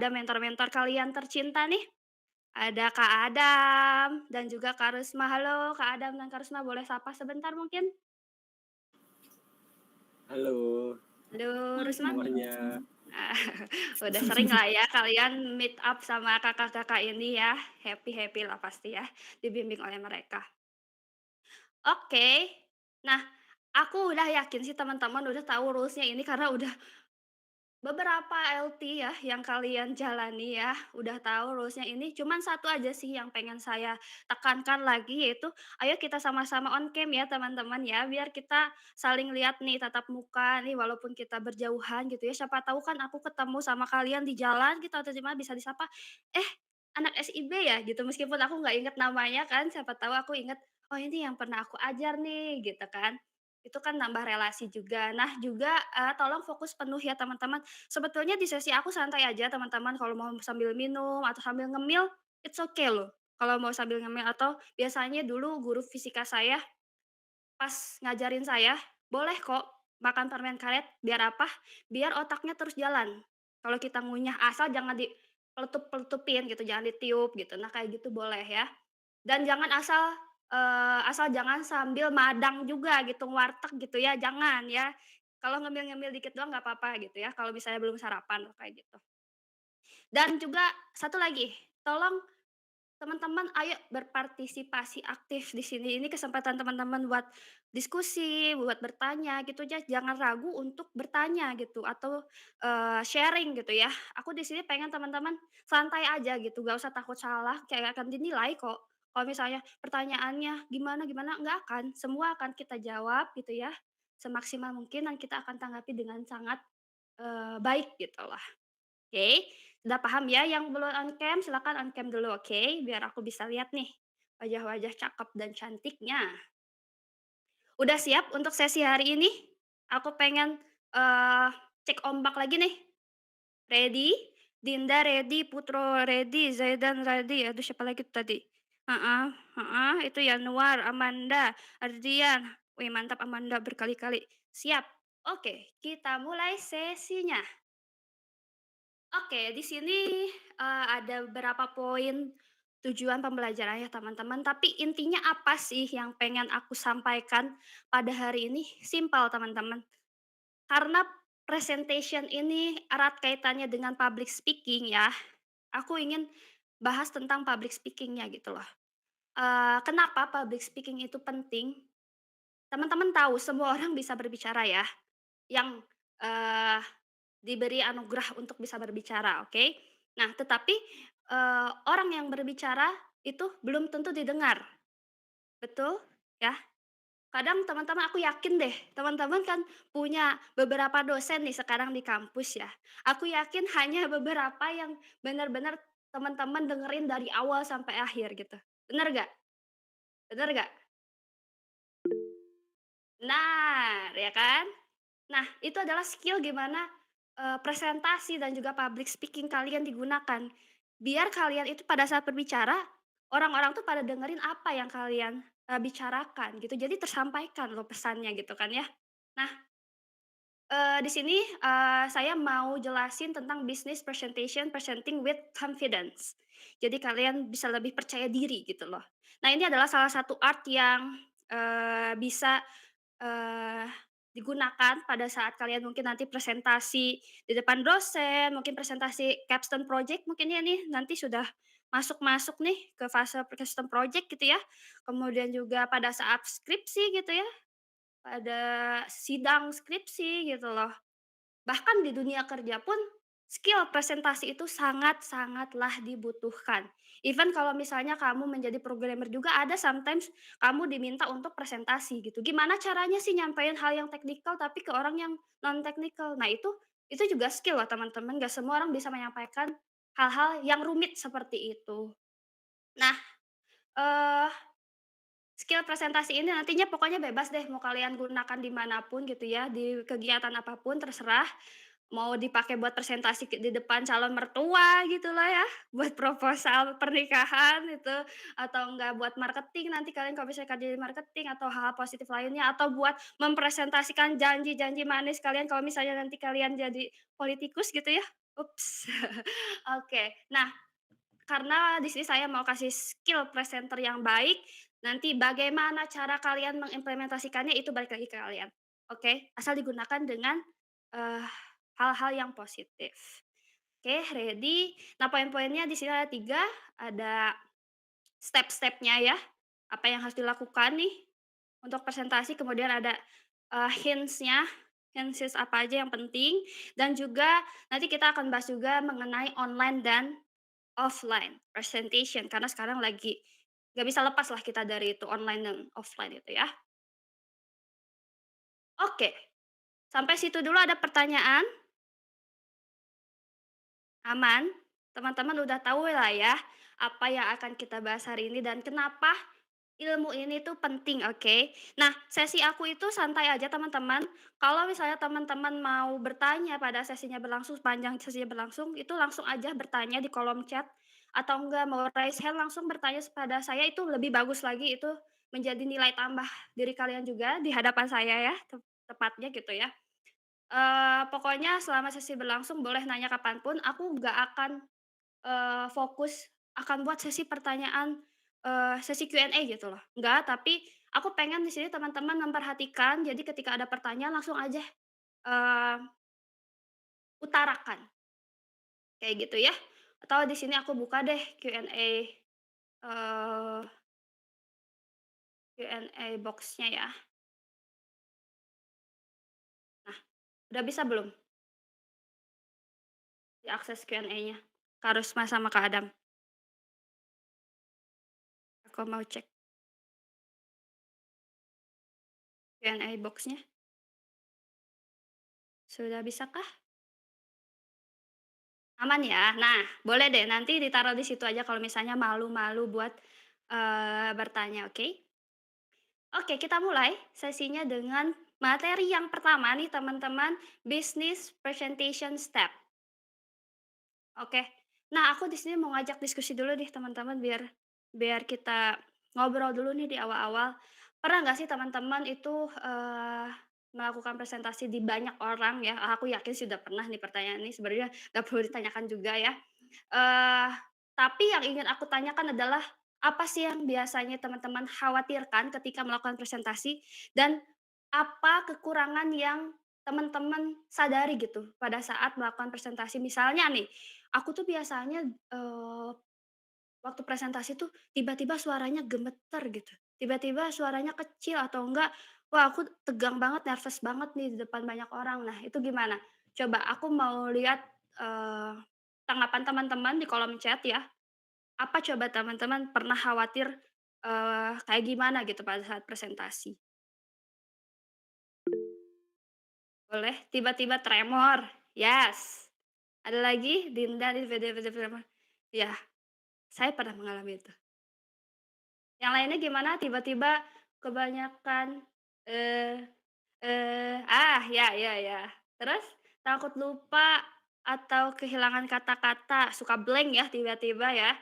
Ada mentor-mentor kalian tercinta nih, ada Kak Adam dan juga Kak Rusma. Halo Kak Adam dan Kak Rusma, boleh sapa sebentar mungkin? Halo Halo Rusma? semuanya. Ah, udah sering lah ya kalian meet up sama kakak-kakak ini ya, happy-happy lah pasti ya, dibimbing oleh mereka. Oke, nah aku udah yakin sih teman-teman udah tahu rules-nya ini karena udah beberapa LT ya yang kalian jalani ya, udah tahu rules-nya ini, cuman satu aja sih yang pengen saya tekankan lagi yaitu, ayo kita sama-sama on cam ya teman-teman ya, biar kita saling lihat nih tatap muka nih walaupun kita berjauhan gitu ya, siapa tahu kan aku ketemu sama kalian di jalan gitu atau di mana bisa disapa, "Eh, anak SIB ya?" Gitu, meskipun aku nggak inget namanya kan, siapa tahu aku inget, "Oh ini yang pernah aku ajar nih," gitu kan. Itu kan nambah relasi juga. Nah juga, tolong fokus penuh ya teman-teman. Sebetulnya di sesi aku santai aja teman-teman, kalau mau sambil minum atau sambil ngemil, it's okay loh, kalau mau sambil ngemil atau biasanya dulu guru fisika saya pas ngajarin saya, boleh kok makan permen karet, biar apa? Biar otaknya terus jalan. Kalau kita ngunyah, asal jangan dipeletup-peletupin gitu, jangan ditiup gitu. Nah kayak gitu boleh ya. Dan jangan asal jangan sambil madang juga gitu, warteg gitu ya, jangan ya. Kalau ngemil-ngemil dikit doang nggak apa-apa gitu ya, kalau misalnya belum sarapan, kayak gitu. Dan juga satu lagi, tolong teman-teman ayo berpartisipasi aktif di sini. Ini kesempatan teman-teman buat diskusi, buat bertanya gitu ya, jangan ragu untuk bertanya gitu atau, sharing gitu ya. Aku di sini pengen teman-teman santai aja gitu, gak usah takut salah, kayak akan dinilai kok. Kalau misalnya pertanyaannya gimana gimana, nggak akan, semua akan kita jawab gitu ya, semaksimal mungkin dan kita akan tanggapi dengan sangat, baik gitu loh. Oke, sudah paham ya? Yang belum on cam, silakan on cam dulu, oke? Biar aku bisa lihat nih, wajah-wajah cakep dan cantiknya. Udah siap untuk sesi hari ini? Aku pengen, cek ombak lagi nih. Ready? Dinda ready, Putro ready, Zaidan ready, aduh siapa lagi tuh tadi? Heeh heeh, itu Yanuar, Amanda, Ardian. Wih mantap Amanda berkali-kali. Siap. Oke, kita mulai sesinya. Oke, di sini, ada beberapa poin tujuan pembelajaran ya teman-teman, tapi intinya apa sih yang pengen aku sampaikan pada hari ini? Simpel teman-teman, karena presentation ini erat kaitannya dengan public speaking ya, aku ingin bahas tentang public speaking-nya gitu loh. Kenapa public speaking itu penting? Teman-teman tahu semua orang bisa berbicara ya, yang, eee diberi anugerah untuk bisa berbicara, oke. Nah, tetapi, orang yang berbicara itu belum tentu didengar, betul? Ya. Kadang teman-teman aku yakin deh, teman-teman kan punya beberapa dosen nih sekarang di kampus ya. Aku yakin hanya beberapa yang benar-benar teman-teman dengerin dari awal sampai akhir gitu. Bener gak? Bener gak? Nah, ya kan? Nah, itu adalah skill gimana, presentasi dan juga public speaking kalian digunakan. Biar kalian itu pada saat berbicara, orang-orang tuh pada dengerin apa yang kalian, bicarakan gitu. Jadi tersampaikan loh pesannya gitu kan ya. Nah, di sini, saya mau jelasin tentang business presentation, presenting with confidence. Jadi kalian bisa lebih percaya diri gitu loh. Nah, ini adalah salah satu art yang, bisa digunakan pada saat kalian mungkin nanti presentasi di depan dosen, mungkin presentasi capstone project mungkin ya nih, nanti sudah masuk-masuk nih ke fase capstone project gitu ya. Kemudian juga pada saat skripsi gitu ya, pada sidang skripsi gitu loh. Bahkan di dunia kerja pun skill presentasi itu sangat-sangatlah dibutuhkan. Even kalau misalnya kamu menjadi programmer juga ada sometimes kamu diminta untuk presentasi gitu. Gimana caranya sih nyampein hal yang teknikal tapi ke orang yang non teknikal. Nah itu juga skill loh teman-teman, gak semua orang bisa menyampaikan hal-hal yang rumit seperti itu. Nah, eee, skill presentasi ini nantinya pokoknya bebas deh mau kalian gunakan dimanapun gitu ya, di kegiatan apapun terserah. mau dipakai buat presentasi di depan calon mertua gitu lah ya, buat proposal pernikahan itu, atau enggak buat marketing nanti kalian kalau misalnya kerja di marketing atau hal-hal positif lainnya, atau buat mempresentasikan janji-janji manis kalian kalau misalnya nanti kalian jadi politikus gitu ya. Ups. Oke. Nah, karena di sini saya mau kasih skill presenter yang baik, nanti bagaimana cara kalian mengimplementasikannya itu balik lagi ke kalian, oke? Asal digunakan dengan, eee, hal-hal yang positif. Oke, ready? Nah, poin-poinnya di sini ada 3, ada step-stepnya ya, apa yang harus dilakukan nih untuk presentasi, kemudian ada, hints-nya, hints apa aja yang penting, dan juga nanti kita akan bahas juga mengenai online dan offline presentation karena sekarang lagi nggak bisa lepas lah kita dari itu online dan offline itu ya. Oke, sampai situ dulu ada pertanyaan? Aman? Teman-teman udah tahu lah ya, apa yang akan kita bahas hari ini dan kenapa ilmu ini tuh penting, oke? Nah, sesi aku itu santai aja teman-teman. Kalau misalnya teman-teman mau bertanya pada sesinya berlangsung, sepanjang sesinya berlangsung, itu langsung aja bertanya di kolom chat, atau enggak mau raise hand langsung bertanya pada saya itu lebih bagus lagi, itu menjadi nilai tambah diri kalian juga di hadapan saya ya, tepatnya gitu ya. Pokoknya selama sesi berlangsung boleh nanya kapan pun, aku nggak akan fokus akan buat sesi pertanyaan, sesi Q&A gitu loh. Enggak, tapi aku pengen di sini teman-teman memperhatikan, jadi ketika ada pertanyaan langsung aja, eee, utarakan, kayak gitu ya. Atau di sini aku buka deh Q&A box-nya ya. Nah, udah bisa belum diakses Q&A-nya? Kak Rusma sama Kak Adam? Aku mau cek Q&A box-nya, sudah bisakah? Aman ya? Nah, boleh deh nanti ditaruh di situ aja kalau misalnya malu-malu buat, bertanya, oke? Oke, kita mulai sesinya dengan materi yang pertama nih teman-teman, business presentation step, oke? Nah, aku di sini mau ngajak diskusi dulu nih teman-teman biar biar kita ngobrol dulu nih di awal-awal. Pernah nggak sih teman-teman itu, melakukan presentasi di banyak orang ya? Aku yakin sudah pernah nih pertanyaan ini sebenarnya nggak perlu ditanyakan juga ya. Eee, tapi yang ingin aku tanyakan adalah, apa sih yang biasanya teman-teman khawatirkan ketika melakukan presentasi, dan apa kekurangan yang teman-teman sadari gitu pada saat melakukan presentasi? Misalnya nih, aku tuh biasanya, waktu presentasi tuh tiba-tiba suaranya gemeter gitu, tiba-tiba suaranya kecil atau enggak, wah aku tegang banget, nervous banget nih di depan banyak orang. Nah itu gimana? Coba aku mau lihat, eee, tanggapan teman-teman di kolom chat ya. Apa coba teman-teman pernah khawatir, kayak gimana gitu pada saat presentasi? Boleh tiba-tiba tremor, yes. Ada lagi? Dinda tiba-tiba tremor. Iya, saya pernah mengalami itu. Yang lainnya gimana? Tiba-tiba kebanyakan, eee ya ya ya. Terus takut lupa atau kehilangan kata-kata, suka blank ya tiba-tiba ya.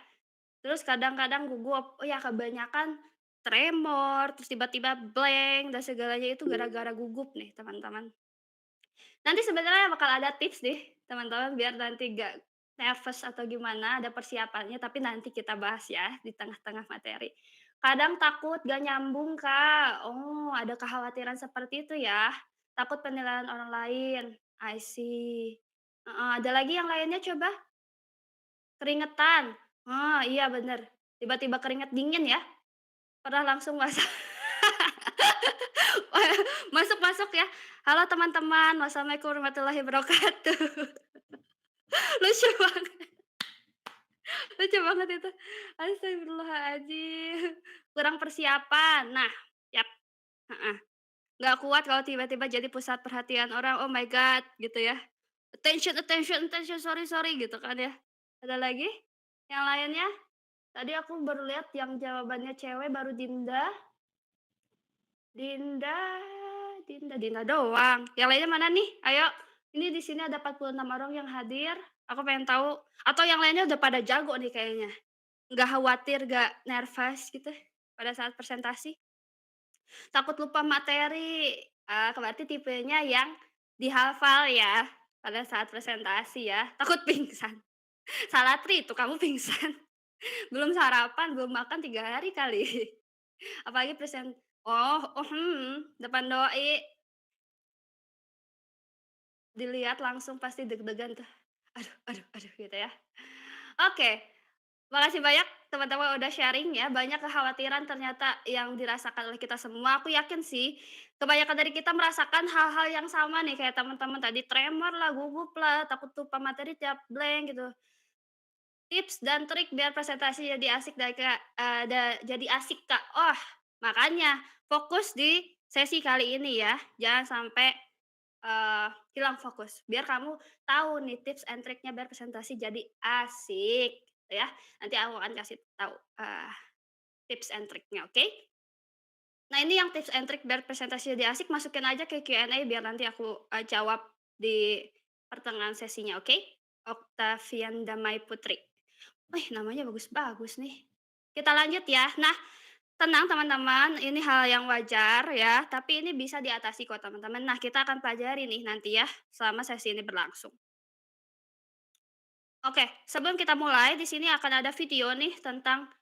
Terus kadang-kadang gugup, oh ya kebanyakan tremor, terus tiba-tiba blank dan segalanya itu gara-gara gugup nih teman-teman. Nanti sebenarnya bakal ada tips deh teman-teman biar nanti gak nervous atau gimana, ada persiapannya, tapi nanti kita bahas ya di tengah-tengah materi. Kadang takut gak nyambung, Kak. Oh, ada kekhawatiran seperti itu ya. Takut penilaian orang lain. I see. Heeh, ada lagi yang lainnya coba? Keringetan. Oh, iya bener. Tiba-tiba keringat dingin ya? Pernah langsung masak masuk ya. Halo teman-teman, wassalamualaikum warahmatullahi wabarakatuh. Lucu banget lucu banget itu. Astagfirullahaladzim. Kurang persiapan. Nah, yap, heeh. Nggak kuat kalau tiba-tiba jadi pusat perhatian orang, "Oh my god," gitu ya. "Attention attention attention, sorry sorry," gitu kan ya. Ada lagi? Yang lainnya? Tadi aku baru lihat yang jawabannya cewek baru Dinda. Dinda Dinda Dinda doang. Yang lainnya mana nih? Ayo, ini di sini ada 46 orang yang hadir, aku pengen tahu atau yang lainnya udah pada jago nih kayaknya, nggak khawatir, nggak nervous gitu pada saat presentasi? Takut lupa materi, berarti tipenya yang dihafal ya, pada saat presentasi ya, takut pingsan. Salah itu kamu pingsan, belum sarapan, belum makan 3 hari kali. Apalagi depan doi, dilihat langsung pasti deg-degan tuh. Aduh gitu ya. Oke, makasih banyak teman-teman udah sharing ya, banyak kekhawatiran ternyata yang dirasakan oleh kita semua. Aku yakin sih, kebanyakan dari kita merasakan hal-hal yang sama nih kayak teman-teman tadi, tremor lah, gugup lah, takut lupa materi tiap blank gitu. Tips dan trik biar presentasi jadi asik dan Kak, jadi asik, Kak. Oh, makanya fokus di sesi kali ini ya, jangan sampai, hilang fokus. Biar kamu tahu nih tips and triknya biar presentasi jadi asik, gitu ya. Nanti aku akan kasih tahu, tips and triknya, oke? Nah, ini yang tips and trik biar presentasi jadi asik, masukin aja ke Q&A biar nanti aku, jawab di pertengahan sesinya, oke? Oktavian Damai Putri. Wih, namanya bagus-bagus nih. Kita lanjut ya. Nah, tenang teman-teman, ini hal yang wajar ya, tapi ini bisa diatasi kok teman-teman. Nah, kita akan pelajari nih nanti ya, selama sesi ini berlangsung. Oke, sebelum kita mulai, di sini akan ada video nih tentang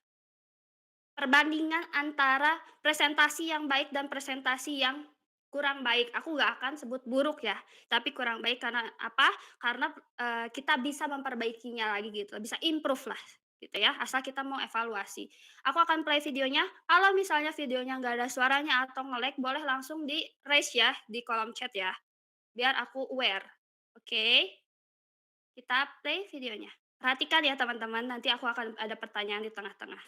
perbandingan antara presentasi yang baik dan presentasi yang kurang baik. Aku nggak akan sebut buruk ya, tapi kurang baik karena apa? Karena, kita bisa memperbaikinya lagi gitu, bisa improve lah gitu ya, asal kita mau evaluasi. Aku akan play videonya, kalau misalnya videonya nggak ada suaranya atau nge-lag boleh langsung di-raise ya di kolom chat ya, biar aku aware. Oke, kita play videonya. Perhatikan ya teman-teman, nanti aku akan ada pertanyaan di tengah-tengah.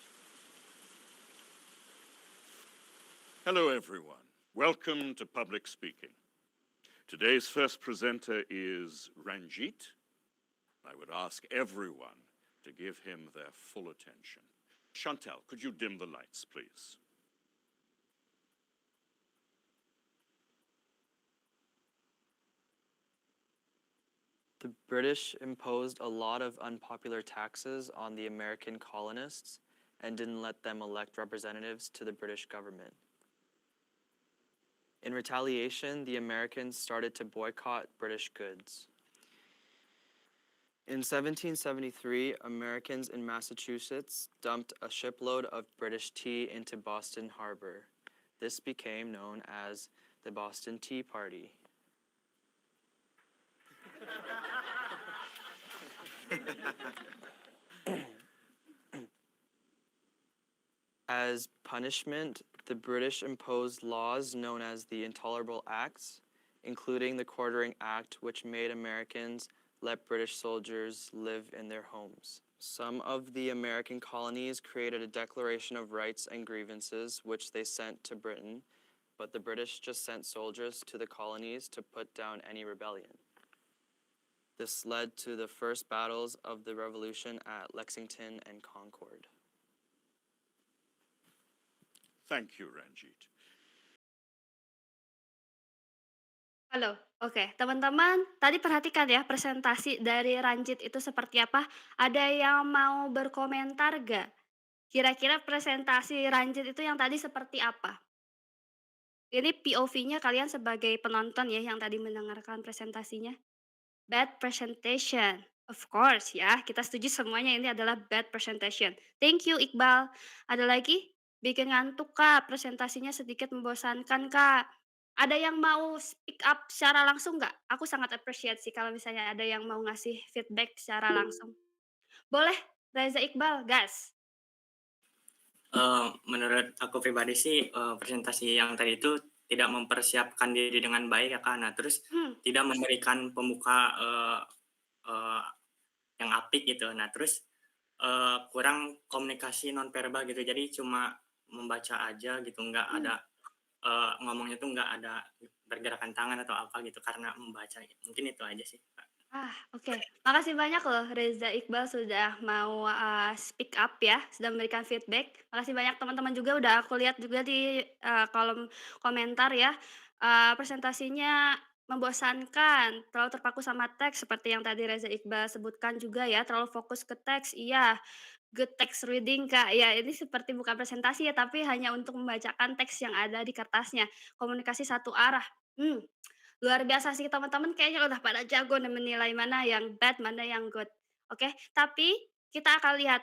Hello, everyone. Welcome to Public Speaking. Today's first presenter is Ranjit. I would ask everyone to give him their full attention. Chantal, could you dim the lights, please? The British imposed a lot of unpopular taxes on the American colonists and didn't let them elect representatives to the British government. In retaliation, the Americans started to boycott British goods. In 1773, Americans in Massachusetts dumped a shipload of British tea into Boston Harbor. This became known as the Boston Tea Party. As punishment, the British imposed laws known as the Intolerable Acts, including the Quartering Act, which made Americans let British soldiers live in their homes. Some of the American colonies created a Declaration of Rights and Grievances, which they sent to Britain, but the British just sent soldiers to the colonies to put down any rebellion. This led to the first battles of the Revolution at Lexington and Concord. Thank you, Ranjit. Halo, oke. Teman-teman, tadi perhatikan ya presentasi dari Ranjit itu seperti apa? Ada yang mau berkomentar gak? Kira-kira presentasi Ranjit itu yang tadi seperti apa? Ini POV-nya kalian sebagai penonton ya yang tadi mendengarkan presentasinya. Bad presentation, of course ya, kita setuju semuanya ini adalah bad presentation. Thank you Iqbal. Ada lagi? Bikin ngantuk Kak, presentasinya sedikit membosankan Kak. Ada yang mau speak up secara langsung nggak? Aku sangat appreciate sih kalau misalnya ada yang mau ngasih feedback secara langsung. Boleh, Reza Iqbal, gas. Menurut aku pribadi sih, presentasi yang tadi itu tidak mempersiapkan diri dengan baik ya, Kak. Nah, terus Hmm, tidak memberikan pembuka, eee, yang apik gitu. Nah, terus, kurang komunikasi nonverbal gitu. Jadi cuma membaca aja gitu, nggak hmm. ada, ngomongnya tuh nggak ada pergerakan tangan atau apa gitu karena membaca. Mungkin itu aja sih, Kak. Oke. Makasih banyak loh Reza Iqbal sudah mau, speak up ya, sudah memberikan feedback. Makasih banyak teman-teman juga udah aku lihat juga di, kolom komentar ya, presentasinya membosankan, terlalu terpaku sama teks seperti yang tadi Reza Iqbal sebutkan juga ya, terlalu fokus ke teks, iya. Good text reading, Kak, ya ini seperti bukan presentasi ya, tapi hanya untuk membacakan teks yang ada di kertasnya. Komunikasi satu arah, mmm, luar biasa sih teman-teman kayaknya udah pada jago nih menilai mana yang bad, mana yang good. Oke, tapi kita akan lihat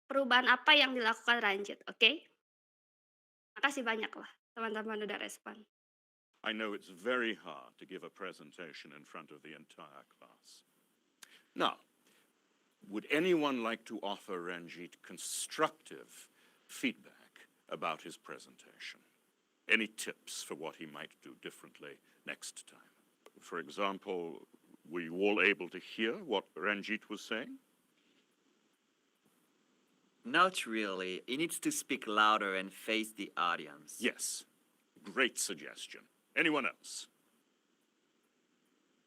perubahan apa yang dilakukan Ranjit, oke? Makasih banyak lah teman-teman udah respon. I know it's very hard to give a presentation in front of the entire class. Now, would anyone like to offer Ranjit constructive feedback about his presentation? Any tips for what he might do differently next time? For example, were you all able to hear what Ranjit was saying? Not really. He needs to speak louder and face the audience. Yes, great suggestion. Anyone else?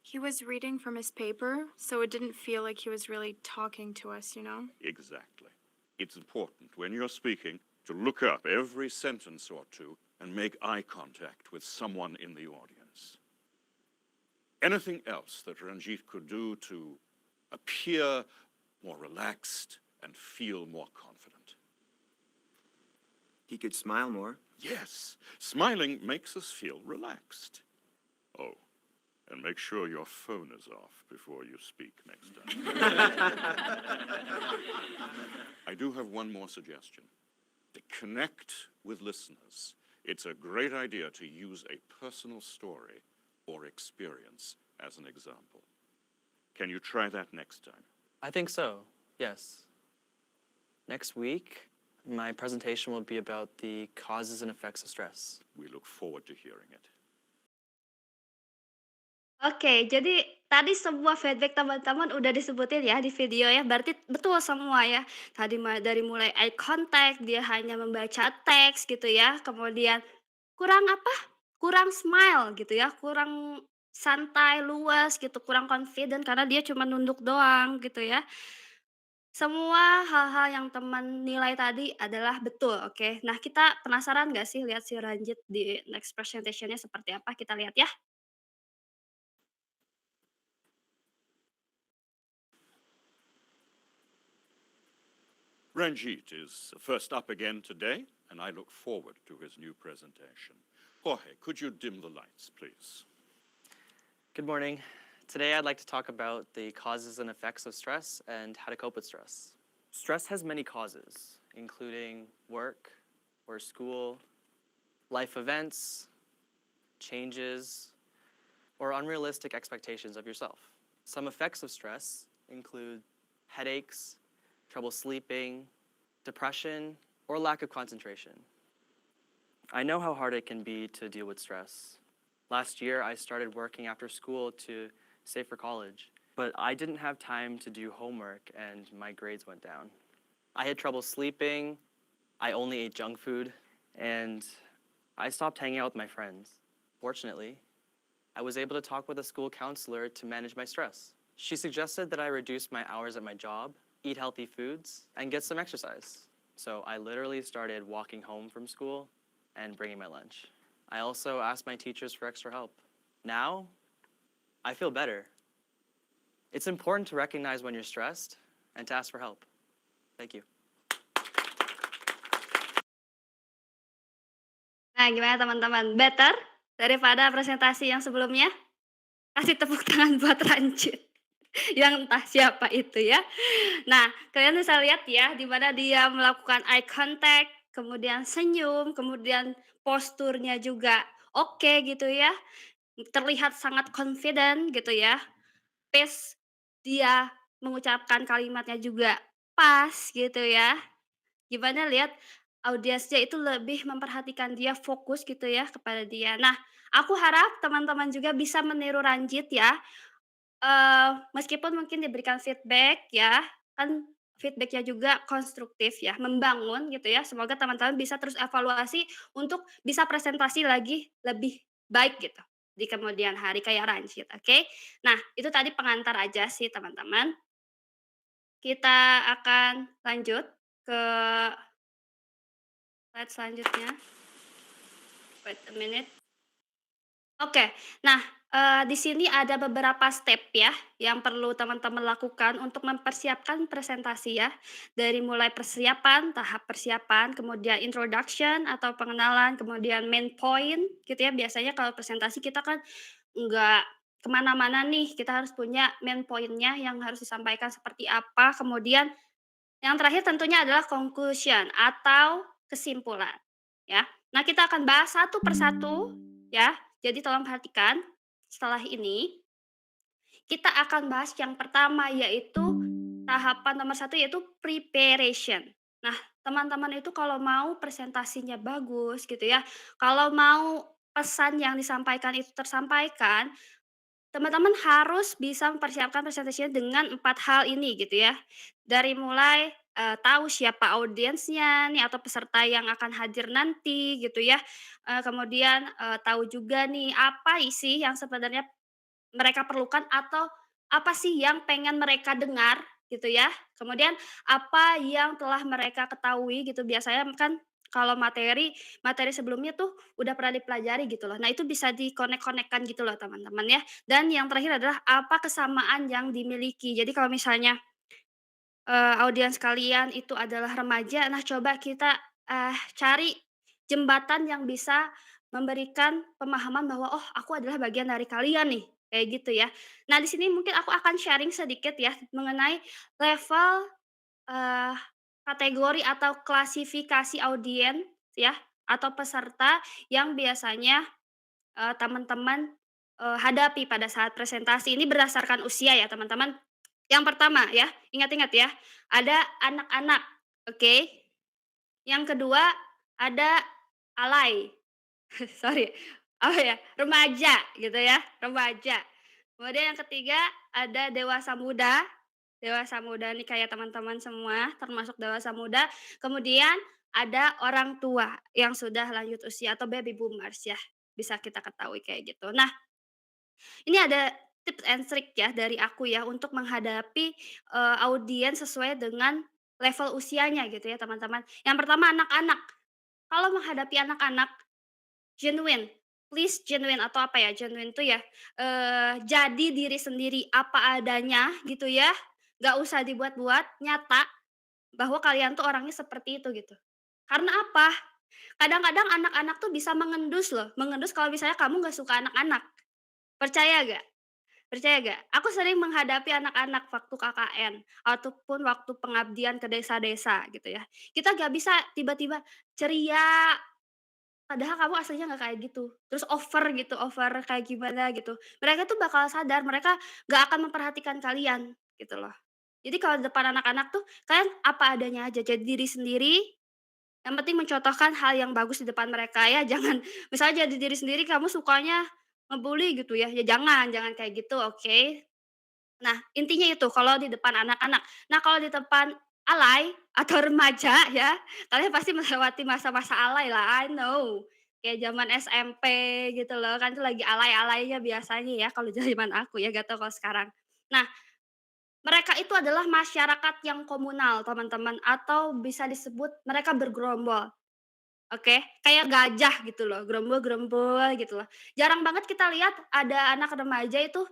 He was reading from his paper, so it didn't feel like he was really talking to us, you know? Exactly. It's important when you're speaking to look up every sentence or two and make eye contact with someone in the audience. Anything else that Ranjit could do to appear more relaxed and feel more confident? He could smile more. Yes, smiling makes us feel relaxed. Oh, and make sure your phone is off before you speak next time. I do have one more suggestion. To connect with listeners, it's a great idea to use a personal story or experience as an example. Can you try that next time? I think so, yes. Next week, my presentation will be about the causes and effects of stress. We look forward to hearing it. Oke, jadi tadi semua feedback teman-teman udah disebutin ya di video ya, berarti betul semua ya. Tadi dari mulai eye contact, dia hanya membaca teks gitu ya, kemudian kurang apa, kurang smile gitu ya, kurang santai, luas gitu, kurang confident karena dia cuma nunduk doang gitu ya. Semua hal-hal yang teman nilai tadi adalah betul, oke. Nah, kita penasaran nggak sih lihat si Ranjit di next presentation-nya seperti apa? Kita lihat ya. Ranjit is first up again today, and I look forward to his new presentation. Jorge, could you dim the lights, please? Good morning. Today I'd like to talk about the causes and effects of stress and how to cope with stress. Stress has many causes, including work or school, life events, changes, or unrealistic expectations of yourself. Some effects of stress include headaches, trouble sleeping, depression, or lack of concentration. I know how hard it can be to deal with stress. Last year, I started working after school to save for college, but I didn't have time to do homework and my grades went down. I had trouble sleeping, I only ate junk food, and I stopped hanging out with my friends. Fortunately, I was able to talk with a school counselor to manage my stress. She suggested that I reduce my hours at my job, eat healthy foods, and get some exercise. So I literally started walking home from school and bringing my lunch. I also asked my teachers for extra help. Now, I feel better. It's important to recognize when you're stressed and to ask for help. Thank you. Nah, gimana teman-teman? Better daripada presentasi yang sebelumnya? Kasih tepuk tangan buat Ranjit, yang entah siapa itu ya. Nah, kalian bisa lihat ya, di mana dia melakukan eye contact, kemudian senyum, kemudian posturnya juga oke gitu ya, terlihat sangat confident gitu ya. Pace dia mengucapkan kalimatnya juga pas gitu ya. Gimana lihat audiensnya itu lebih memperhatikan dia, fokus gitu ya kepada dia. Nah, aku harap teman-teman juga bisa meniru Ranjit ya, meskipun mungkin diberikan feedback ya, kan feedback-nya juga konstruktif ya, membangun gitu ya. Semoga teman-teman bisa terus evaluasi untuk bisa presentasi lagi lebih baik gitu di kemudian hari kayak Ranjit, oke? Nah, itu tadi pengantar aja sih teman-teman. Kita akan lanjut ke slide selanjutnya. Wait a minute. Oke, nah Di sini ada beberapa step ya, yang perlu teman-teman lakukan untuk mempersiapkan presentasi ya. Dari mulai persiapan, tahap persiapan, kemudian introduction atau pengenalan, kemudian main point gitu ya. Biasanya kalau presentasi kita kan nggak kemana-mana nih, kita harus punya main point-nya yang harus disampaikan seperti apa, kemudian yang terakhir tentunya adalah conclusion atau kesimpulan, ya. Nah, kita akan bahas satu persatu, ya. Jadi tolong perhatikan, setelah ini kita akan bahas yang pertama yaitu tahapan nomor satu yaitu preparation. Nah, teman-teman itu kalau mau presentasinya bagus gitu ya, kalau mau pesan yang disampaikan itu tersampaikan, teman-teman harus bisa mempersiapkan presentasinya dengan 4 hal ini gitu ya. Dari mulai, tahu siapa audiensnya nih atau peserta yang akan hadir nanti gitu ya, kemudian, tahu juga nih apa isi yang sebenarnya mereka perlukan atau apa sih yang pengen mereka dengar gitu ya. Kemudian apa yang telah mereka ketahui gitu, biasanya kan kalau materi, materi sebelumnya tuh udah pernah dipelajari gitu loh. Nah itu bisa dikonek-konekkan gitu loh teman-teman ya. Dan yang terakhir adalah apa kesamaan yang dimiliki. Jadi kalau misalnya, audiens kalian itu adalah remaja, nah coba kita, cari jembatan yang bisa memberikan pemahaman bahwa, "Oh aku adalah bagian dari kalian nih," kayak gitu ya. Nah di sini mungkin aku akan sharing sedikit ya mengenai level, eee, kategori atau klasifikasi audiens ya, atau peserta yang biasanya, teman-teman, hadapi pada saat presentasi. Ini berdasarkan usia ya teman-teman. Yang pertama ya, ingat-ingat ya, ada anak-anak, oke. Yang kedua ada alay, sorry, apa ya, remaja gitu ya, remaja. Kemudian yang ketiga ada dewasa muda nih kayak teman-teman semua, termasuk dewasa muda. Kemudian ada orang tua yang sudah lanjut usia atau baby boomers ya, bisa kita ketahui kayak gitu. Nah, ini ada tips and trick ya dari aku ya untuk menghadapi, audiens sesuai dengan level usianya gitu ya teman-teman. Yang pertama anak-anak, kalau menghadapi anak-anak genuine, please genuine atau apa ya, genuine tuh ya, jadi diri sendiri apa adanya gitu ya, nggak usah dibuat-buat, nyata bahwa kalian tuh orangnya seperti itu gitu. Karena apa? Kadang-kadang anak-anak tuh bisa mengendus loh, mengendus kalau misalnya kamu nggak suka anak-anak, percaya nggak? Percaya gak? Aku sering menghadapi anak-anak waktu KKN, ataupun waktu pengabdian ke desa-desa gitu ya. Kita gak bisa tiba-tiba ceria, padahal kamu aslinya nggak kayak gitu. Terus over gitu, over kayak gimana gitu. Mereka tuh bakal sadar, mereka nggak akan memperhatikan kalian gitu loh. Jadi kalau di depan anak-anak tuh, kalian apa adanya aja, jadi diri sendiri, yang penting mencontohkan hal yang bagus di depan mereka ya, jangan misalnya jadi diri sendiri kamu sukanya ngebully gitu ya, ya jangan kayak gitu, oke? Nah, intinya itu kalau di depan anak-anak. Nah, kalau di depan alay atau remaja ya, kalian pasti melewati masa-masa alay lah, I know. Kayak zaman SMP gitu loh, kan itu lagi alay-alaynya biasanya ya kalau zaman aku ya, gak tau kalau sekarang. Nah, mereka itu adalah masyarakat yang komunal, teman-teman, atau bisa disebut mereka bergerombol, oke? Kayak gajah gitu loh, gerombol-gerombol gitu loh. Jarang banget kita lihat ada anak remaja itu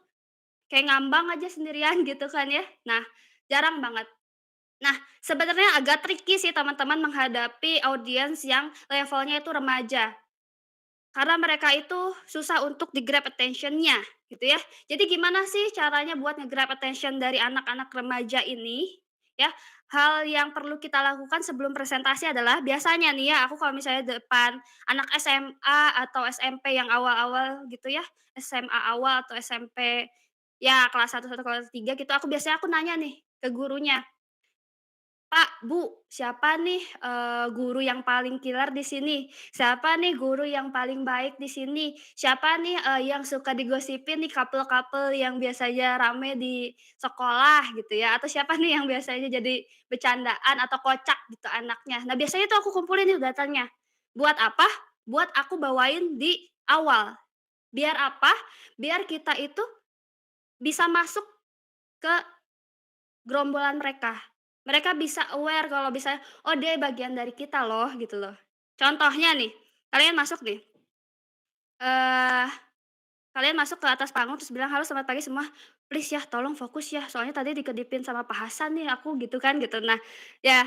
kayak ngambang aja sendirian gitu kan ya. Nah, jarang banget. Nah, sebenarnya agak tricky sih teman-teman menghadapi audiens yang levelnya itu remaja. Karena mereka itu susah untuk di-grab attention-nya gitu ya. Jadi gimana sih caranya buat nge-grab attention dari anak-anak remaja ini, ya. Hal yang perlu kita lakukan sebelum presentasi adalah biasanya nih ya, aku kalau misalnya depan anak SMA atau SMP yang awal-awal gitu ya, SMA awal atau SMP ya kelas 1 sampai kelas 3 gitu, aku biasanya aku nanya nih ke gurunya, "Pak, Bu, siapa nih, guru yang paling killer di sini? Siapa nih guru yang paling baik di sini? Siapa nih, yang suka digosipin nih couple-couple yang biasanya rame di sekolah?" Gitu ya, atau siapa nih yang biasanya jadi bercandaan atau kocak gitu anaknya. Nah, biasanya tuh aku kumpulin nih datanya. Buat apa? Buat aku bawain di awal. Biar apa? Biar kita itu bisa masuk ke gerombolan mereka. Mereka bisa aware kalau misalnya, "Oh dia bagian dari kita loh," gitu loh. Contohnya nih, kalian masuk nih, eee Kalian masuk ke atas panggung terus bilang, "Halo selamat pagi semua, please ya tolong fokus ya, soalnya tadi dikedipin sama Pak Hasan nih aku," gitu kan gitu. Nah, ya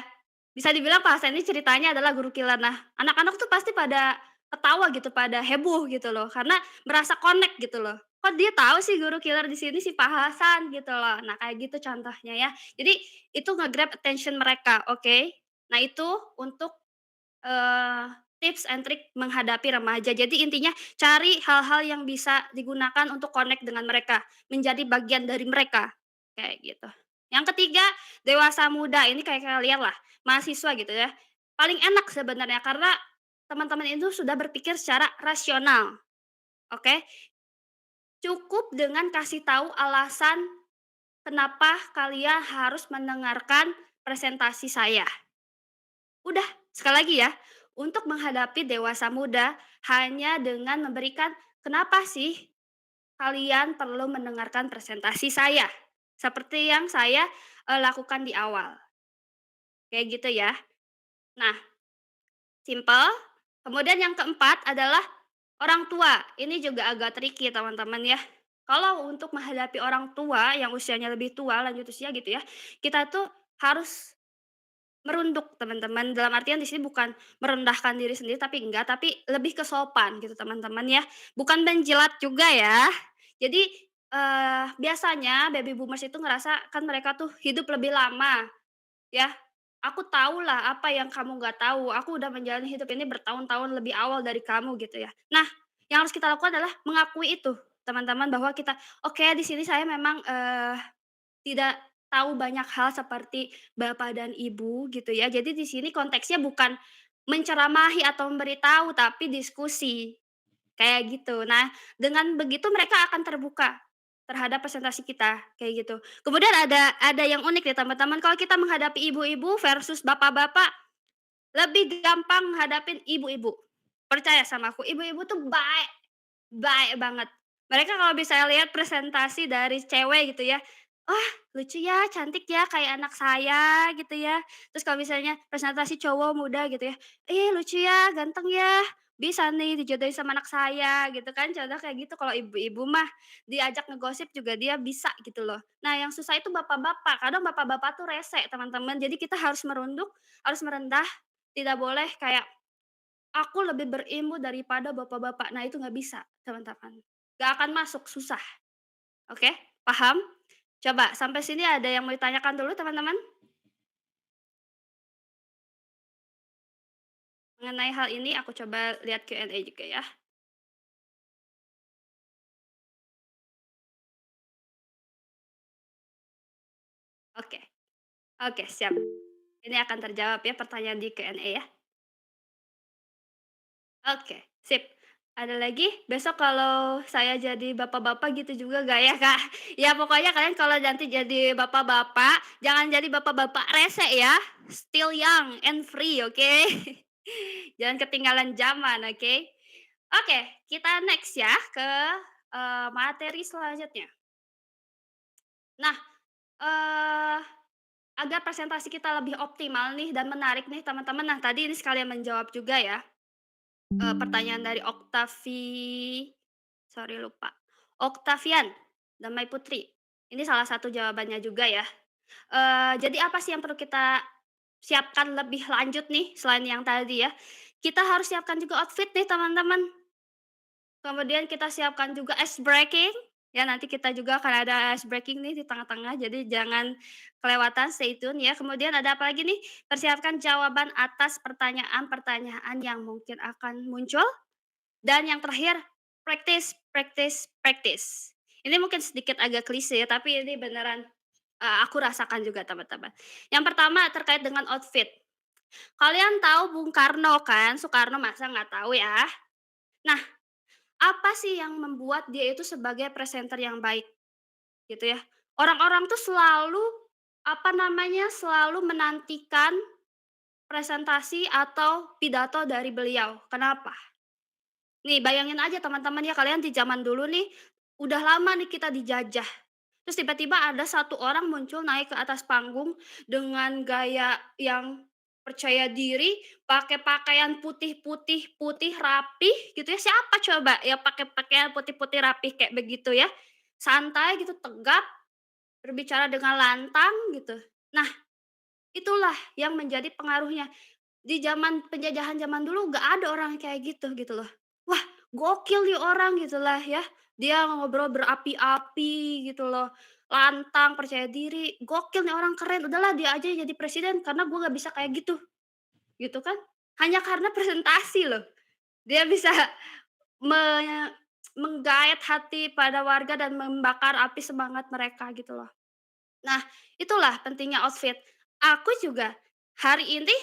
bisa dibilang Pak Hasan ini ceritanya adalah guru killer. Nah, anak-anak tuh pasti pada ketawa gitu, pada heboh gitu loh, karena merasa connect gitu loh. "Kok dia tahu sih guru killer di sini si Pak Hasan?" Gitu loh. Nah, kayak gitu contohnya ya. Jadi itu nge-grab attention mereka, oke? Nah itu untuk Eee, tips and trik menghadapi remaja. Jadi intinya cari hal-hal yang bisa digunakan untuk connect dengan mereka, menjadi bagian dari mereka, kayak gitu. Yang ketiga, dewasa muda, ini kayak kalian lah, mahasiswa gitu ya. Paling enak sebenarnya karena teman-teman itu sudah berpikir secara rasional, oke? Cukup dengan kasih tahu alasan kenapa kalian harus mendengarkan presentasi saya. Udah, sekali lagi ya, untuk menghadapi dewasa muda hanya dengan memberikan, "Kenapa sih kalian perlu mendengarkan presentasi saya?" Seperti yang saya, lakukan di awal, kayak gitu ya. Nah, simpel. Kemudian yang keempat adalah orang tua. Ini juga agak tricky teman-teman ya. Kalau untuk menghadapi orang tua yang usianya lebih tua, lanjut usia gitu ya, kita tuh harus merunduk teman-teman, dalam artian di sini bukan merendahkan diri sendiri tapi enggak, tapi lebih ke sopan gitu teman-teman ya, bukan menjilat juga ya. Jadi, biasanya baby boomers itu ngerasa kan mereka tuh hidup lebih lama ya, "Aku tahulah apa yang kamu nggak tahu, aku udah menjalani hidup ini bertahun-tahun lebih awal dari kamu," gitu ya. Nah, yang harus kita lakukan adalah mengakui itu teman-teman bahwa kita, "Oke di sini saya memang, tidak tahu banyak hal seperti bapak dan ibu gitu ya. Jadi di sini konteksnya bukan menceramahi atau memberitahu, tapi diskusi, kayak gitu. Nah, dengan begitu mereka akan terbuka terhadap presentasi kita, kayak gitu. Kemudian ada yang unik nih teman-teman, kalau kita menghadapi ibu-ibu versus bapak-bapak, lebih gampang ngadapin ibu-ibu. Percaya sama aku, ibu-ibu tuh baik, baik banget. Mereka kalau bisa lihat presentasi dari cewek gitu ya, "Wah, lucu ya, cantik ya, kayak anak saya," gitu ya. Terus kalau misalnya presentasi cowok muda gitu ya, "Ih, lucu ya, ganteng ya, bisa nih dijodohin sama anak saya," gitu kan. Contoh kayak gitu. Kalau ibu-ibu mah diajak ngegosip juga dia bisa gitu loh. Nah, yang susah itu bapak-bapak, kadang bapak-bapak tuh rese teman-teman. Jadi kita harus merunduk, harus merendah, tidak boleh kayak, "Aku lebih berilmu daripada bapak-bapak." Nah, itu nggak bisa teman-teman. Nggak akan masuk, susah. Oke, paham? Coba sampai sini ada yang mau ditanyakan dulu teman-teman? Mengenai hal ini aku coba lihat Q&A juga ya. Oke, oke siap. Ini akan terjawab ya pertanyaan di Q&A ya. Oke, sip. Ada lagi? Besok kalau saya jadi bapak-bapak gitu juga nggak ya, Kak? Ya pokoknya kalian kalau nanti jadi bapak-bapak, jangan jadi bapak-bapak rese ya. Still young and free, oke? Jangan ketinggalan zaman, oke? Oke, kita next ya ke, materi selanjutnya. Nah, eee, agar presentasi kita lebih optimal nih dan menarik nih teman-teman, nah tadi ini sekalian menjawab juga ya. Pertanyaan dari sorry lupa, Oktavian Damai Putri. Ini salah satu jawabannya juga ya. Jadi apa sih yang perlu kita siapkan lebih lanjut nih selain yang tadi ya? Kita harus siapkan juga outfit nih teman-teman. Kemudian kita siapkan juga ice breaking, ya nanti kita juga akan ada ice breaking nih di tengah-tengah, jadi jangan kelewatan, stay tune ya. Kemudian ada apa lagi nih? Persiapkan jawaban atas pertanyaan-pertanyaan yang mungkin akan muncul. Dan yang terakhir, practice practice practice. Ini mungkin sedikit agak klise ya, tapi ini beneran, aku rasakan juga teman-teman. Yang pertama terkait dengan outfit. Kalian tahu Bung Karno kan? Soekarno masa nggak tahu ya? Nah, apa sih yang membuat dia itu sebagai presenter yang baik, gitu ya? Orang-orang tuh selalu, apa namanya, selalu menantikan presentasi atau pidato dari beliau. Kenapa? Nih bayangin aja teman-teman ya, kalian di zaman dulu nih, udah lama nih kita dijajah. Terus tiba-tiba ada satu orang muncul naik ke atas panggung dengan gaya yang percaya diri, pakai pakaian putih-putih putih rapih gitu ya, siapa coba yang pakai pakaian putih-putih rapih kayak begitu ya? Santai gitu, tegap, berbicara dengan lantang gitu. Nah, itulah yang menjadi pengaruhnya. Di zaman penjajahan zaman dulu nggak ada orang kayak gitu loh. Wah, gokil nih orang gitulah ya. Dia ngobrol berapi-api gitu loh, lantang, percaya diri, gokil nih orang keren, udahlah dia aja yang jadi presiden karena gue nggak bisa kayak gitu kan. Hanya karena presentasi loh, dia bisa me menggait hati pada warga dan membakar api semangat mereka gitu loh. Nah, itulah pentingnya outfit. Aku juga hari ini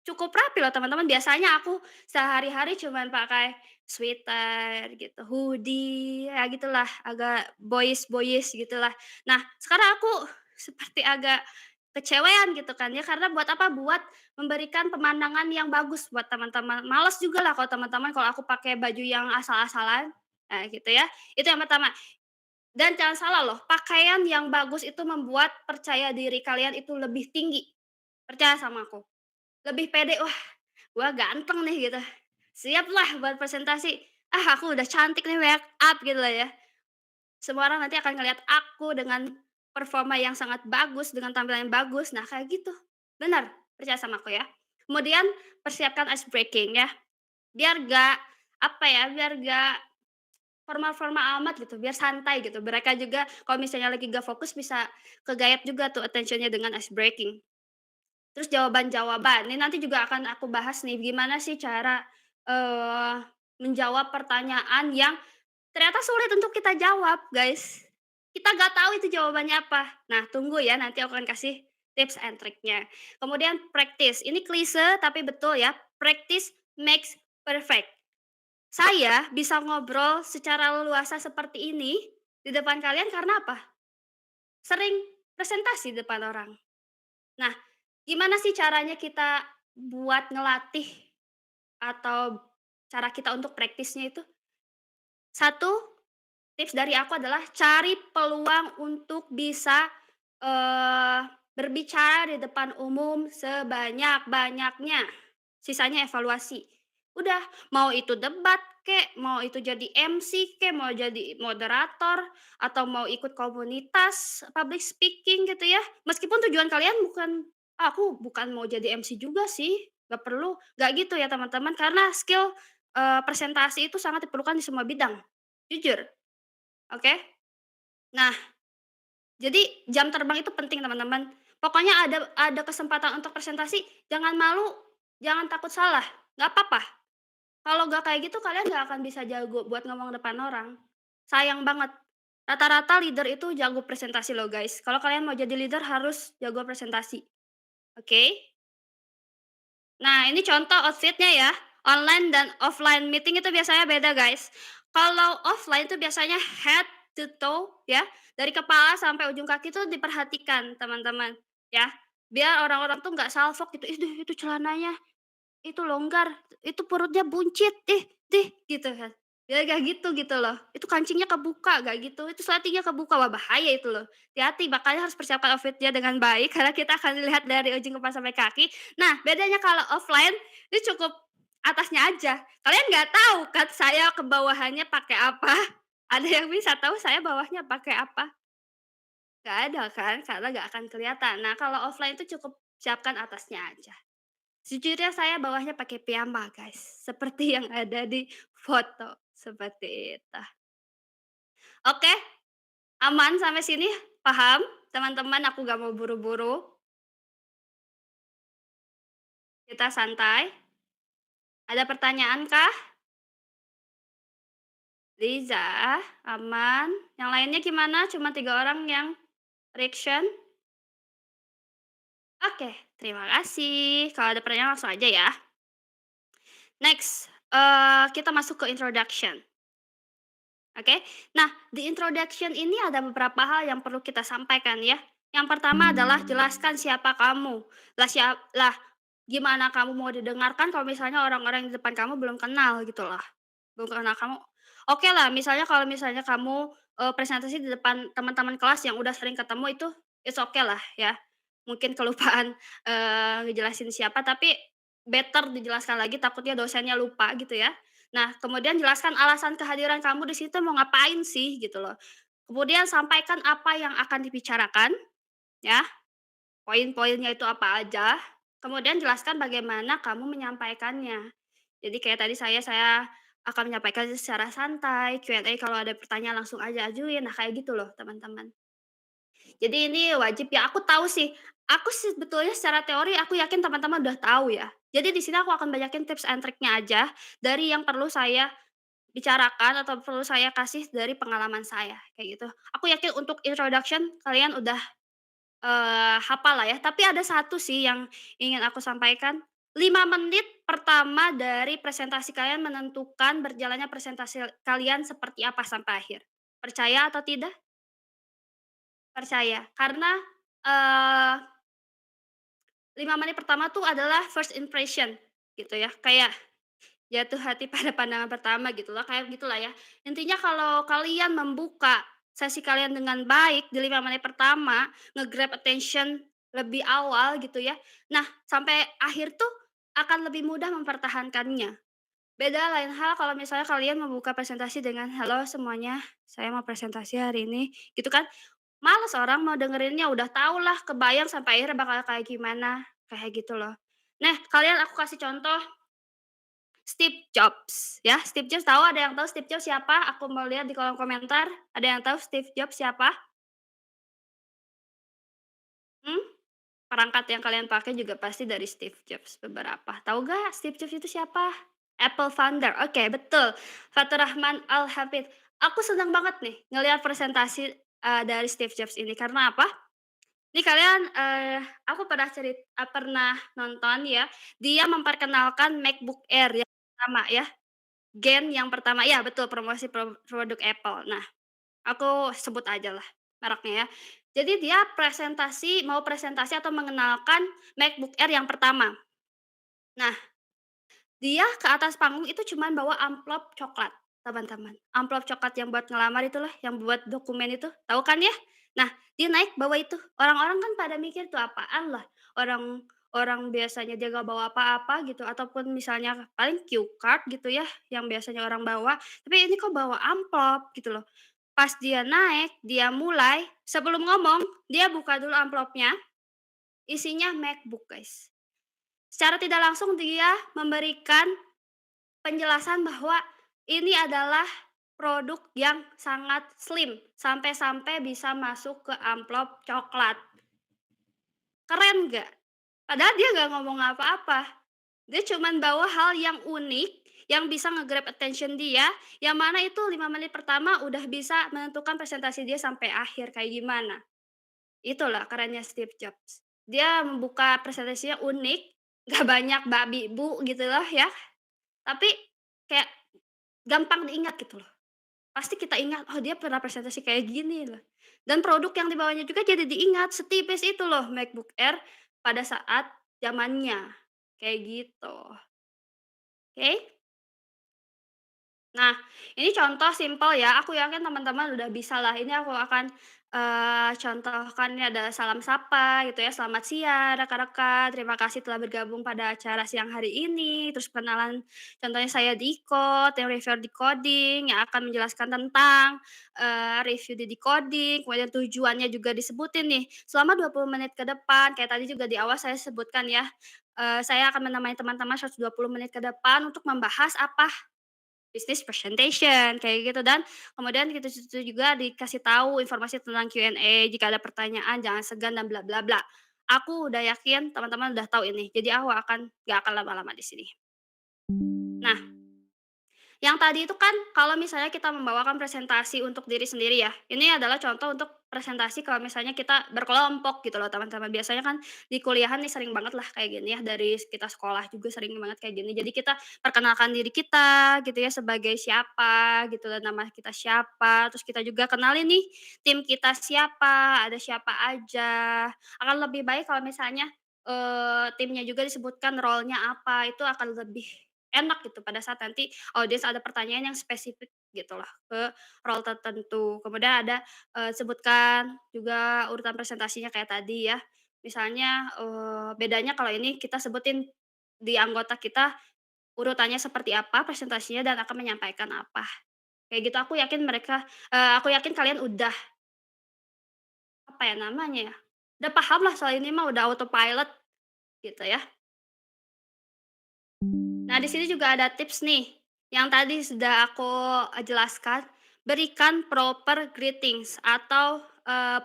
cukup rapi loh teman-teman. Biasanya aku sehari-hari cuman pakai sweater gitu, hoodie, ya gitulah, agak boyish-boyish gitulah. Nah, sekarang aku seperti agak kecewean gitu kan ya, karena buat apa? Buat memberikan pemandangan yang bagus buat teman-teman. Males juga lah kalau teman-teman kalau aku pakai baju yang asal-asalan, nah gitu ya. Itu yang pertama. Dan jangan salah loh, pakaian yang bagus itu membuat percaya diri kalian itu lebih tinggi. Percaya sama aku. Lebih pede, "Wah, gua ganteng nih," gitu. "Siap lah buat presentasi. Ah, aku udah cantik nih make up," gitu lah ya. Semua orang nanti akan ngelihat aku dengan performa yang sangat bagus, dengan tampilan yang bagus. Nah, kayak gitu. Benar, percaya sama aku ya. Kemudian persiapkan ice breaking ya. Biar gak, apa ya, biar gak formal-formal amat gitu, biar santai gitu. Mereka juga kalau misalnya lagi gak fokus bisa kegayat juga tuh attention-nya dengan ice breaking. Terus jawaban-jawaban, ini nanti juga akan aku bahas nih, gimana sih cara, eee, menjawab pertanyaan yang ternyata sulit untuk kita jawab, guys. Kita nggak tahu itu jawabannya apa. Nah, tunggu ya, nanti aku akan kasih tips and triknya. Kemudian practice, ini klise tapi betul ya, practice makes perfect. Saya bisa ngobrol secara leluasa seperti ini di depan kalian karena apa? Sering presentasi di depan orang. Nah, gimana sih caranya kita buat ngelatih atau cara kita untuk praktisnya itu? Satu tips dari aku adalah cari peluang untuk bisa, berbicara di depan umum sebanyak-banyaknya, sisanya evaluasi. Udah, mau itu debat kek, mau itu jadi MC kek, mau jadi moderator, atau mau ikut komunitas public speaking gitu ya. Meskipun tujuan kalian bukan, "Ah, aku bukan mau jadi MC juga sih, nggak perlu." Nggak gitu ya teman-teman, karena skill, presentasi itu sangat diperlukan di semua bidang, jujur, oke? Nah, jadi jam terbang itu penting teman-teman. Pokoknya ada kesempatan untuk presentasi, jangan malu, jangan takut salah, nggak apa-apa. Kalau nggak kayak gitu kalian nggak akan bisa jago buat ngomong depan orang. Sayang banget. Rata-rata leader itu jago presentasi loh guys. Kalau kalian mau jadi leader harus jago presentasi, oke? Nah, ini contoh outfitnya ya. Online dan offline meeting itu biasanya beda, guys. Kalau offline itu biasanya head to toe ya, dari kepala sampai ujung kaki tuh diperhatikan, teman-teman, ya. Biar orang-orang tuh nggak salfok gitu, "Ih, itu celananya itu longgar, itu perutnya buncit, ih," gitu kan. Biar nggak gitu loh. Itu kancingnya kebuka, nggak gitu. Itu selatinya kebuka, wah bahaya itu loh. Hati-hati, makanya harus persiapkan outfit-nya dengan baik karena kita akan dilihat dari ujung kepala sampai kaki. Nah, bedanya kalau offline itu cukup atasnya aja. Kalian nggak tahu kan saya ke bawahannya pakai apa. Ada yang bisa tahu saya bawahnya pakai apa? Nggak ada kan, karena nggak akan kelihatan. Nah, kalau offline itu cukup siapkan atasnya aja. Sejujurnya saya bawahnya pakai piyama, guys, seperti yang ada di foto, seperti itu. Oke, aman sampai sini? Paham? Teman-teman, aku gak mau buru-buru, kita santai. Ada pertanyaan kah? Liza, aman. Yang lainnya gimana? Cuma 3 orang yang reaction? Oke, terima kasih. Kalau ada pertanyaan langsung aja ya. Next, kita masuk ke introduction. Oke. Nah, di introduction ini ada beberapa hal yang perlu kita sampaikan ya. Yang pertama adalah jelaskan siapa kamu. Lah, gimana kamu mau didengarkan kalau misalnya orang-orang di depan kamu belum kenal gitu lah. Belum kenal kamu. Oke lah, misalnya kalau misalnya kamu presentasi di depan teman-teman kelas yang udah sering ketemu itu it's okay lah ya. mungkin kelupaan, ngejelasin siapa, tapi better dijelaskan lagi takutnya dosennya lupa gitu ya. Nah, kemudian jelaskan alasan kehadiran kamu di situ mau ngapain sih gitu loh. Kemudian sampaikan apa yang akan dibicarakan ya, poin-poinnya itu apa aja, kemudian jelaskan bagaimana kamu menyampaikannya. Jadi kayak tadi saya akan menyampaikan secara santai, Q&A kalau ada pertanyaan langsung aja ajuin, nah kayak gitu loh teman-teman. Jadi ini wajib ya, aku sebetulnya secara teori aku yakin teman-teman udah tahu ya. Jadi di sini aku akan banyakin tips and triknya aja, dari yang perlu saya bicarakan atau perlu saya kasih dari pengalaman saya, kayak gitu. Aku yakin untuk introduction kalian udah, hafal lah ya, tapi ada satu sih yang ingin aku sampaikan, 5 menit pertama dari presentasi kalian menentukan berjalannya presentasi kalian seperti apa sampai akhir. Percaya atau tidak? Percaya, karena, eee 5 menit pertama tuh adalah first impression gitu ya, kayak jatuh hati pada pandangan pertama gitu loh, kayak gitulah ya. Intinya kalau kalian membuka sesi kalian dengan baik di 5 menit pertama, nge-grab attention lebih awal gitu ya. Nah, sampai akhir tuh akan lebih mudah mempertahankannya. Beda lain hal kalau misalnya kalian membuka presentasi dengan, "Halo semuanya, saya mau presentasi hari ini," gitu kan. Males orang mau dengerinnya, udah tahulah, kebayang sampai akhirnya bakal kayak gimana, kayak gitu loh. Nah, kalian aku kasih contoh Steve Jobs, ya. Steve Jobs tahu, ada yang tahu Steve Jobs siapa? Aku mau lihat di kolom komentar, ada yang tahu Steve Jobs siapa? Hmm? Perangkat yang kalian pakai juga pasti dari Steve Jobs beberapa. Tahu nggak Steve Jobs itu siapa? Apple founder, oke betul, Faturrahman Al-Hafidz. Aku senang banget nih ngelihat presentasi, dari Steve Jobs ini, karena apa? Ini kalian, aku pernah nonton ya, dia memperkenalkan MacBook Air yang pertama ya, Gen yang pertama ya betul, promosi produk Apple. Nah, aku sebut ajalah mereknya ya. Jadi dia mau presentasi atau mengenalkan MacBook Air yang pertama. Nah, dia ke atas panggung itu cuman bawa amplop coklat, teman-teman. Amplop coklat yang buat ngelamar itulah, yang buat dokumen itu, tahu kan ya? Nah, dia naik bawa itu. Orang-orang kan pada mikir tuh apaan lah, orang orang biasanya dia nggak bawa apa-apa gitu, ataupun misalnya paling cue card gitu ya, yang biasanya orang bawa, tapi ini kok bawa amplop gitu loh. Pas dia naik, dia mulai, sebelum ngomong, dia buka dulu amplopnya, isinya MacBook, guys. Secara tidak langsung dia memberikan penjelasan bahwa ini adalah produk yang sangat slim, sampai-sampai bisa masuk ke amplop coklat. Keren nggak? Padahal dia nggak ngomong apa-apa. Dia cuman bawa hal yang unik, yang bisa nge-grab attention dia, yang mana itu 5 menit pertama udah bisa menentukan presentasi dia sampai akhir kayak gimana. Itulah kerennya Steve Jobs. Dia membuka presentasinya unik, nggak banyak babi bu gitu loh ya, tapi kayak gampang diingat gitu loh. Pasti kita ingat, "Oh dia pernah presentasi kayak gini loh." Dan produk yang dibawanya juga jadi diingat, setipis itu loh MacBook Air pada saat zamannya, kayak gitu, oke? Nah, ini contoh simpel ya, aku yakin teman-teman udah bisa lah. Ini aku akan, contohkan ini ada salam sapa gitu ya, "Selamat siang rekan-rekan, terima kasih telah bergabung pada acara siang hari ini." Terus kenalan contohnya saya Diko, tim reviewer decoding yang akan menjelaskan tentang, review di decoding, kemudian tujuannya juga disebutin nih, selama 20 menit ke depan, kayak tadi juga di awal saya sebutkan ya, saya akan menemani teman-teman 120 menit ke depan untuk membahas apa? Business presentation kayak gitu, dan kemudian kita situ juga dikasih tahu informasi tentang Q&A, jika ada pertanyaan jangan segan dan bla bla bla. Aku udah yakin teman-teman udah tahu ini, jadi aku nggak akan lama-lama di sini. Nah, yang tadi itu kan kalau misalnya kita membawakan presentasi untuk diri sendiri ya, ini adalah contoh untuk presentasi kalau misalnya kita berkelompok gitu loh teman-teman. Biasanya kan di kuliahan nih sering banget lah kayak gini ya, dari kita sekolah juga sering banget kayak gini. Jadi kita perkenalkan diri kita gitu ya sebagai siapa gitu, dan nama kita siapa, terus kita juga kenalin nih tim kita siapa, ada siapa aja. Akan lebih baik kalau misalnya, timnya juga disebutkan role-nya apa, itu akan lebih enak gitu pada saat nanti audiens ada pertanyaan yang spesifik gitu loh ke role tertentu. Kemudian ada, sebutkan juga urutan presentasinya kayak tadi ya. Misalnya, bedanya kalau ini kita sebutin di anggota kita urutannya seperti apa presentasinya dan akan menyampaikan apa. Kayak gitu aku yakin kalian udah, apa ya namanya ya, udah paham lah soal ini mah udah autopilot gitu ya. Nah, di sini juga ada tips nih, yang tadi sudah aku, jelaskan, berikan proper greetings atau,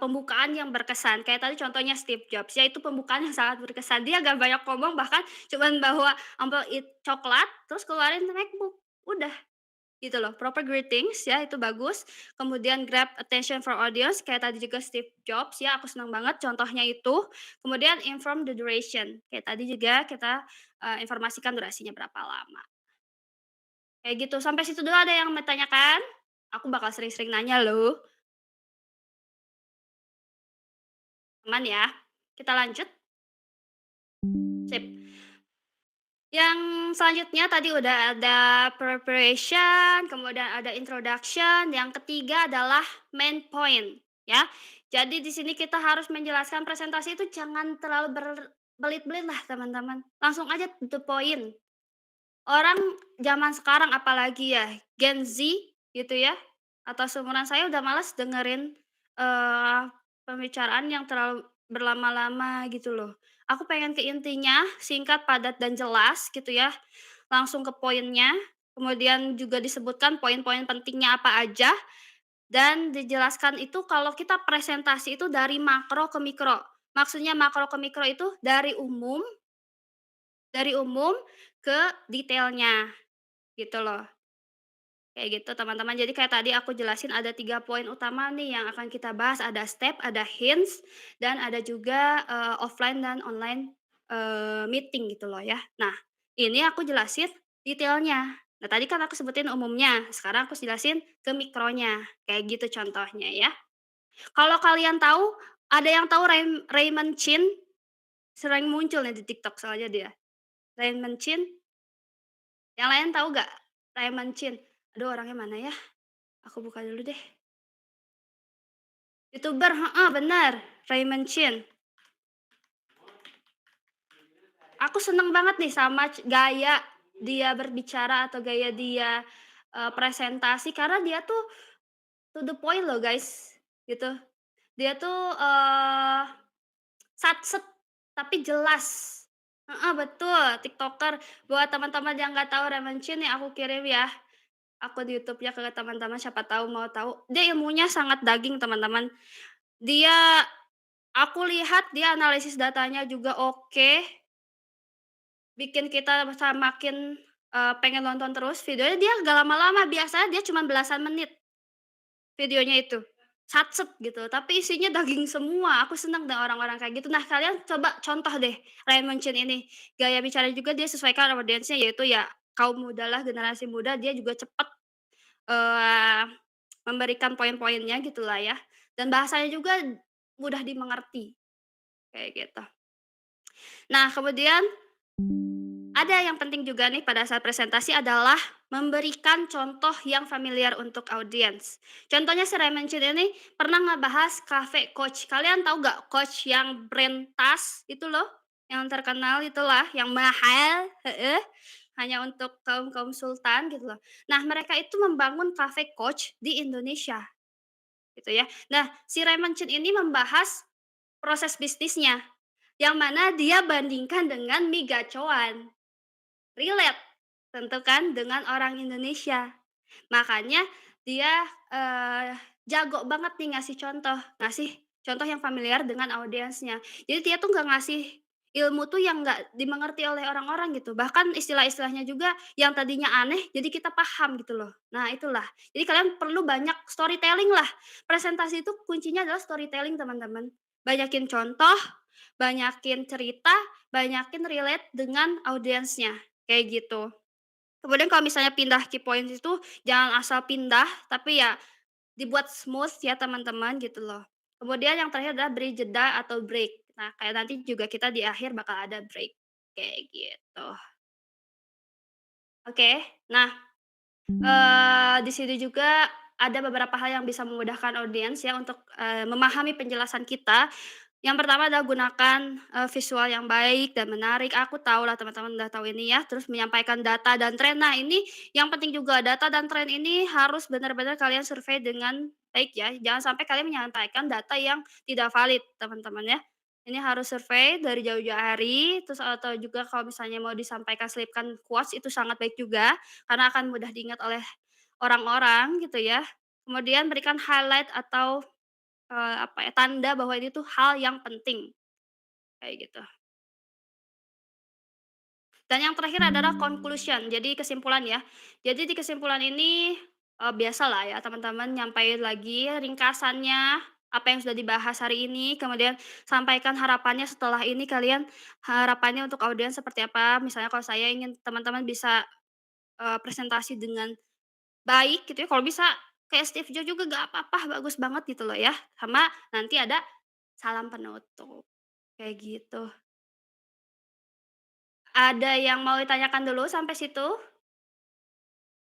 pembukaan yang berkesan. Kayak tadi contohnya Steve Jobs, ya itu pembukaan yang sangat berkesan. Dia nggak banyak ngomong, bahkan cuman bawa amplop coklat, terus keluarin MacBook, udah. Gitu loh, proper greetings ya itu bagus, kemudian grab attention for audience kayak tadi juga Steve Jobs ya aku senang banget contohnya itu, kemudian inform the duration, kayak tadi juga kita, informasikan durasinya berapa lama, kayak gitu. Sampai situ dulu ada yang mau tanyakan? Aku bakal sering-sering nanya loh, aman ya? Kita lanjut? Sip. Yang selanjutnya tadi udah ada preparation, kemudian ada introduction, yang ketiga adalah main point, ya. Jadi di sini kita harus menjelaskan presentasi itu jangan terlalu berbelit-belit lah teman-teman, langsung aja to the point. Orang zaman sekarang apalagi ya, Gen Z gitu ya, atau seumuran saya udah males dengerin, eee, pembicaraan yang terlalu berlama-lama gitu loh. Aku pengen ke intinya, singkat, padat, dan jelas gitu ya, langsung ke poinnya, kemudian juga disebutkan poin-poin pentingnya apa aja, dan dijelaskan itu kalau kita presentasi itu dari makro ke mikro. Maksudnya makro ke mikro itu dari umum ke detailnya. Gitu loh, kayak gitu teman-teman. Jadi kayak tadi aku jelasin ada 3 poin utama nih yang akan kita bahas, ada step, ada hints, dan ada juga, offline dan online, meeting gitu loh ya. Nah, ini aku jelasin detailnya. Nah, tadi kan aku sebutin umumnya, sekarang aku jelasin ke mikronya, kayak gitu contohnya ya. Kalau kalian tahu, ada yang tahu Raymond Chin? Sering muncul nih di TikTok soalnya dia. Raymond Chin, yang lain tahu nggak Raymond Chin? Aduh orangnya mana ya? Aku buka dulu deh. YouTuber, heeh, bener, Raymond Chin. Aku seneng banget nih sama gaya dia berbicara atau gaya dia, presentasi karena dia tuh to the point loh guys, gitu. Dia tuh, satset tapi jelas. Heeh, betul, TikToker. Buat teman-teman yang nggak tahu Raymond Chin nih aku kirim ya, aku di YouTube-nya ke teman-teman siapa tahu mau tahu. Dia ilmunya sangat daging teman-teman. Dia Aku lihat dia analisis datanya juga oke, bikin kita makin, pengen nonton terus videonya dia nggak lama-lama, biasanya dia cuma belasan menit videonya itu, satset gitu, tapi isinya daging semua, aku seneng deh orang-orang kayak gitu. Nah, kalian coba contoh deh Raymond Chin ini, gaya bicara juga dia sesuaikan audiensnya yaitu ya kaum muda lah, generasi muda, dia juga cepet, eee, memberikan poin-poinnya gitulah ya, dan bahasanya juga mudah dimengerti, kayak gitu. Nah, kemudian ada yang penting juga nih pada saat presentasi adalah memberikan contoh yang familiar untuk audiens. Contohnya si Raymond Chin ini pernah ngebahas cafe Coach. Kalian tahu nggak Coach yang brand tas itu loh, yang terkenal itulah, yang mahal, heeh, hanya untuk kaum-kaum sultan gitu loh. Nah, mereka itu membangun cafe Coach di Indonesia, gitu ya. Nah, si Raymond Chin ini membahas proses bisnisnya, yang mana dia bandingkan dengan mie gacoan. Relate, tentu kan dengan orang Indonesia. Makanya dia, jago banget nih ngasih contoh yang familiar dengan audiensnya. Jadi dia tuh nggak ngasih ilmu tuh yang nggak dimengerti oleh orang-orang gitu, bahkan istilah-istilahnya juga yang tadinya aneh jadi kita paham gitu loh. Nah itulah, jadi kalian perlu banyak storytelling lah. Presentasi itu kuncinya adalah storytelling teman-teman. Banyakin contoh, banyakin cerita, banyakin relate dengan audiensnya. Kayak gitu. Kemudian kalau misalnya pindah key points itu jangan asal pindah, tapi ya dibuat smooth ya teman-teman gitu loh. Kemudian yang terakhir adalah beri jeda atau break. Nah, kayak nanti juga kita di akhir bakal ada break, kayak gitu. Oke, nah, di sini juga ada beberapa hal yang bisa memudahkan audiens ya untuk, memahami penjelasan kita. Yang pertama adalah gunakan, visual yang baik dan menarik. Aku tahu lah teman-teman udah tahu ini ya, terus menyampaikan data dan tren. Nah, ini yang penting juga, data dan tren ini harus benar-benar kalian survei dengan baik ya. Jangan sampai kalian menyampaikan data yang tidak valid, teman-teman ya. Ini harus survei dari jauh-jauh hari, terus atau juga kalau misalnya mau disampaikan selipkan quotes itu sangat baik juga, karena akan mudah diingat oleh orang-orang gitu ya. Kemudian berikan highlight atau apa ya, tanda bahwa ini tuh hal yang penting, kayak gitu. Dan yang terakhir adalah conclusion, jadi kesimpulan ya. Jadi di kesimpulan ini, biasalah ya teman-teman nyampein lagi ringkasannya, apa yang sudah dibahas hari ini, kemudian sampaikan harapannya setelah ini kalian harapannya untuk audiens seperti apa. Misalnya kalau saya ingin teman-teman bisa, presentasi dengan baik gitu ya, kalau bisa kayak Steve Jobs juga gak apa-apa, bagus banget gitu loh ya. Sama nanti ada salam penutup. Kayak gitu. Ada yang mau ditanyakan dulu sampai situ?